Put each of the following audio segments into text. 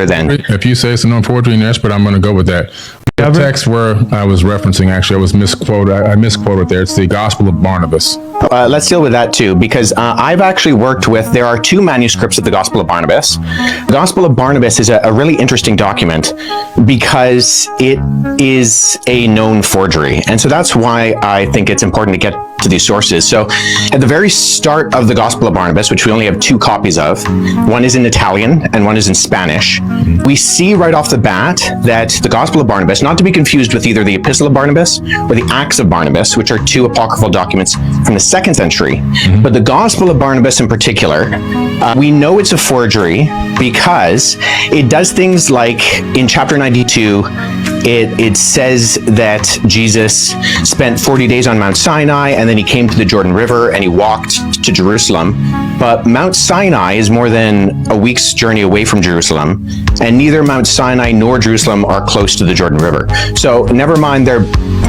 than. If you say it's a known forgery, yes, but I'm going to go with that. The text where I was referencing, actually, I was misquoted. I misquoted there. It's the Gospel of Barnabas. Let's deal with that too, because I've actually worked with, there are two manuscripts of the Gospel of Barnabas. The Gospel of Barnabas is a really interesting document because it is a known forgery. And so that's why I think it's important to get to these sources. So at the very start of the Gospel of Barnabas, which we only have two copies of, one is in Italian and one is in Spanish, we see right off the bat that the Gospel of Barnabas, not to be confused with either the Epistle of Barnabas or the Acts of Barnabas, which are two apocryphal documents from the 2nd century, but the Gospel of Barnabas in particular, we know it's a forgery because it does things like in chapter 92, it says that Jesus spent 40 days on Mount Sinai, and then he came to the Jordan River and he walked to Jerusalem. But Mount Sinai is more than a week's journey away from Jerusalem, and neither Mount Sinai nor Jerusalem are close to the Jordan River. So never mind there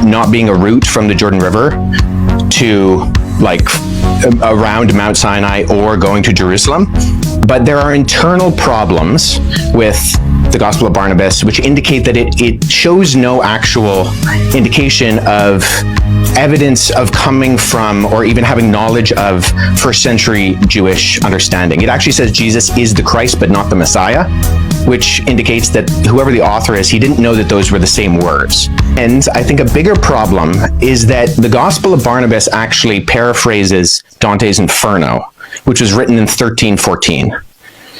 not being a route from the Jordan River to around Mount Sinai or going to Jerusalem, but there are internal problems with the Gospel of Barnabas which indicate that it shows no actual indication of evidence of coming from or even having knowledge of first century Jewish understanding. It actually says Jesus is the Christ but not the Messiah, which indicates that whoever the author is, he didn't know that those were the same words. And I think a bigger problem is that the Gospel of Barnabas actually paraphrases Dante's Inferno, which was written in 1314.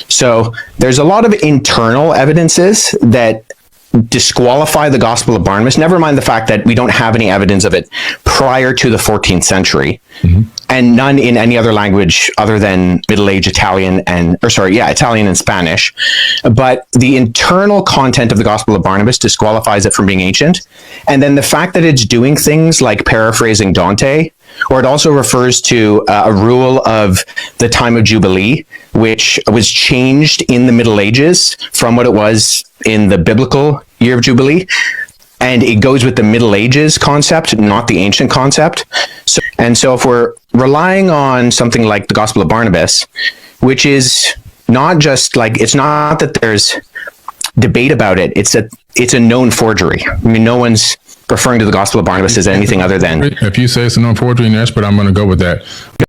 So there's a lot of internal evidences that disqualify the Gospel of Barnabas, never mind the fact that we don't have any evidence of it prior to the 14th century, and none in any other language other than Middle Age Italian Italian and Spanish. But the internal content of the Gospel of Barnabas disqualifies it from being ancient. And then the fact that it's doing things like paraphrasing Dante, or it also refers to a rule of the time of Jubilee, which was changed in the Middle Ages from what it was in the biblical year of Jubilee. And it goes with the Middle Ages concept, not the ancient concept. So if we're relying on something like the Gospel of Barnabas, which is not just it's not that there's debate about it, it's a known forgery. I mean, no one's referring to the Gospel of Barnabas as anything other than. If you say it's a known forgery, yes, but I'm going to go with that.